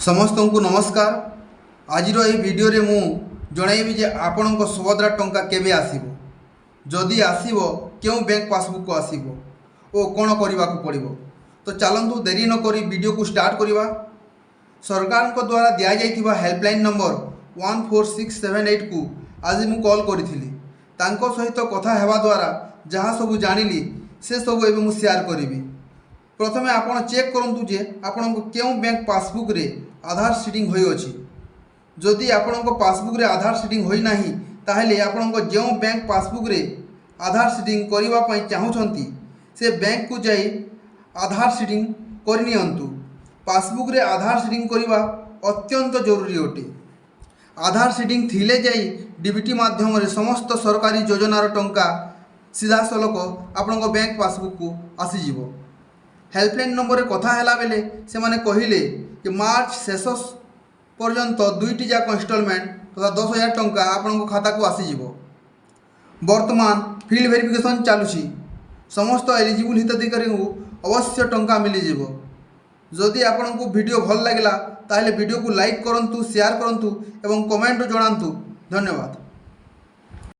समस्त को नमस्कार। आज भिडियो रे मु जनइबी जे आपणक सुभद्रा टंका केबे आसीबो, जदि आसीबो केउ बैंक पासबुक को आसीबो ओ कोन करबा को पड़िबो। तो चलंतु देरी न करी वीडियो को स्टार्ट करवा। सरकार को द्वारा दिया जाइथिबा हेल्पलाइन नंबर 14678 को आज मु कॉल करिथिली। तांको सहित कथा हेबा द्वारा जहाँ सब जानिली से सब एबे मु शेयर करिवि। प्रथमे आपण चेक करंतु जे आपणको केउ बैंक पासबुक रे आधार सीडिंग होई अछि। जदि आपणको पासबुक रे आधार सीडिंग होई नाही ताहेले आपणको जेउ बैंक पासबुक रे आधार सीडिंग करिवा पई चाहुछंती से बैंक को जाई आधार सीडिंग करनियंतु। पासबुक रे आधार सीडिंग करिवा अत्यंत जरूरी अटे। आधार सीडिंग थिले जाई डीबीटी माध्यम रे समस्त सरकारी योजनार टंका सीधा सलक आपणको बैंक पासबुक को आसी जिवो। हेल्पलाइन नंबर कथा हैला बेले से माने कहिले कि मार्च शेष पर्यंत दुईटी जाक इंस्टॉलमेंट तथा 10,000 टंका आपन खाता को आसी जिवो। वर्तमान फील्ड वेरिफिकेशन चालुची। समस्त एलिजिबल हिताधिकारी को अवश्य टंका मिली जिवो। जदि आपन को वीडियो भल लागिला ताहेले वीडियो को लाइक करंतु, शेयर करंतु एवं कमेंट जणांतु। धन्यवाद।